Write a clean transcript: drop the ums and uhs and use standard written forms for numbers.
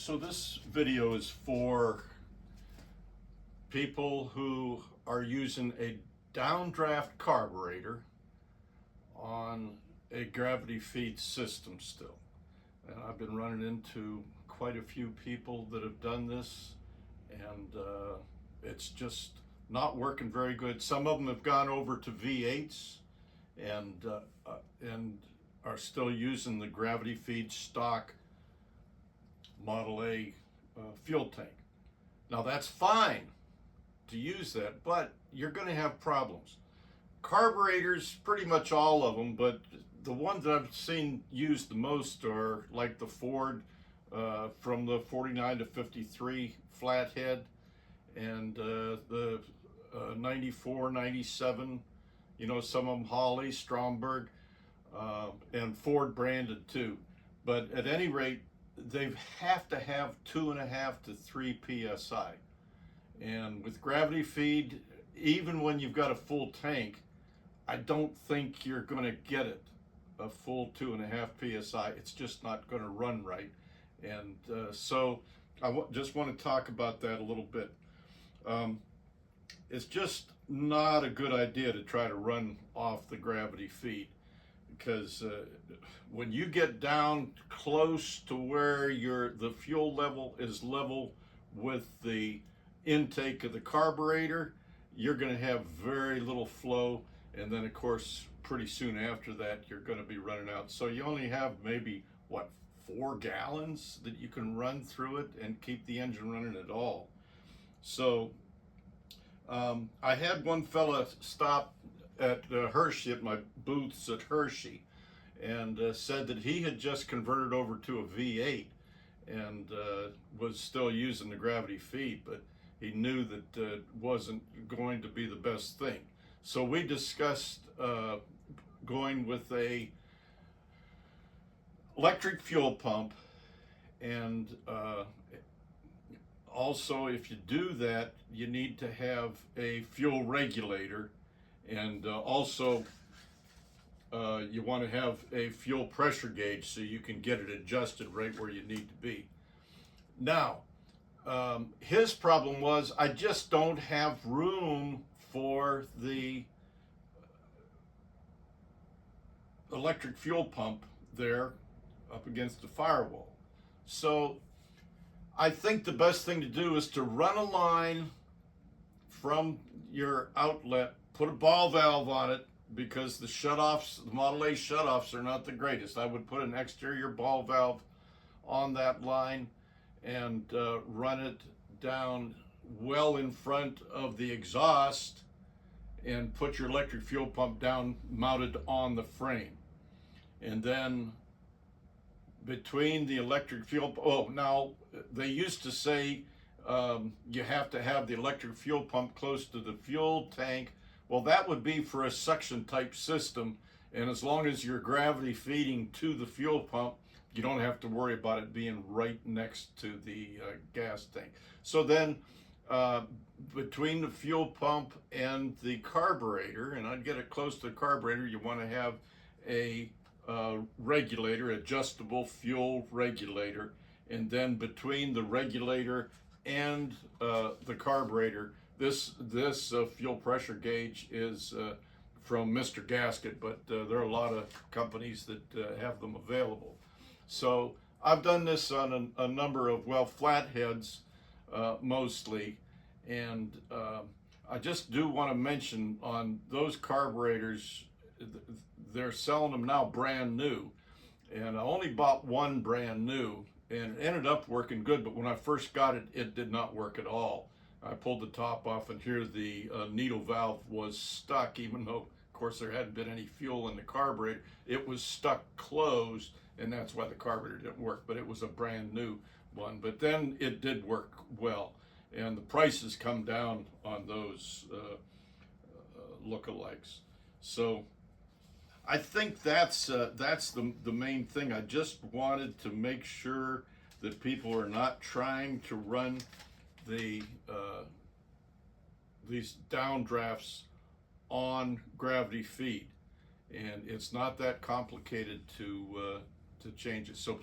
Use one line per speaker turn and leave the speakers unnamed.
So this video is for people who are using a downdraft carburetor on a gravity feed system still. And I've been running into quite a few people that have done this, and it's just not working very good. Some of them have gone over to V8s and are still using the gravity feed stock Model A fuel tank. Now that's fine to use that, but you're going to have problems. Carburetors, pretty much all of them, but the ones that I've seen used the most are like the Ford from the 49 to 53 flathead, and the 94, 97, some of them Holley, Stromberg, and Ford branded too. But at any rate, they have to have 2.5 to 3 psi. And with gravity feed, even when you've got a full tank, I don't think you're going to get it a full 2.5 psi. It's just not going to run right. And so I just want to talk about that a little bit. It's just not a good idea to try to run off the gravity feed, because when you get down close to where the fuel level is level with the intake of the carburetor, you're going to have very little flow, and then of course pretty soon after that you're going to be running out. So you only have maybe 4 gallons that you can run through it and keep the engine running at all. So I had one fella stop at Hershey, at my booths at Hershey, and said that he had just converted over to a V8 and was still using the gravity feed, but he knew that it wasn't going to be the best thing. So we discussed going with a electric fuel pump, and also if you do that, you need to have a fuel regulator, and also you want to have a fuel pressure gauge so you can get it adjusted right where you need to be. Now, his problem was, I just don't have room for the electric fuel pump there up against the firewall. So I think the best thing to do is to run a line from your outlet, put a ball valve on it, because the shutoffs, the Model A shutoffs, are not the greatest. I would put an exterior ball valve on that line and run it down well in front of the exhaust, and put your electric fuel pump down mounted on the frame. And then between the electric fuel, now they used to say you have to have the electric fuel pump close to the fuel tank. Well, that would be for a suction type system, and as long as you're gravity feeding to the fuel pump, you don't have to worry about it being right next to the gas tank. So then between the fuel pump and the carburetor, and I'd get it close to the carburetor, you want to have a regulator, adjustable fuel regulator, and then between the regulator and the carburetor, this fuel pressure gauge is from Mr. Gasket, but there are a lot of companies that have them available. So I've done this on a number of, flatheads mostly, and I just do want to mention on those carburetors, they're selling them now brand new, and I only bought one brand new, and it ended up working good, but when I first got it, it did not work at all. I pulled the top off, and here the needle valve was stuck, even though, of course, there hadn't been any fuel in the carburetor. It was stuck closed, and that's why the carburetor didn't work, but it was a brand new one. But then it did work well, and the prices come down on those lookalikes. So I think that's the main thing. I just wanted to make sure that people are not trying to run these downdrafts on gravity feed, and it's not that complicated to change it. So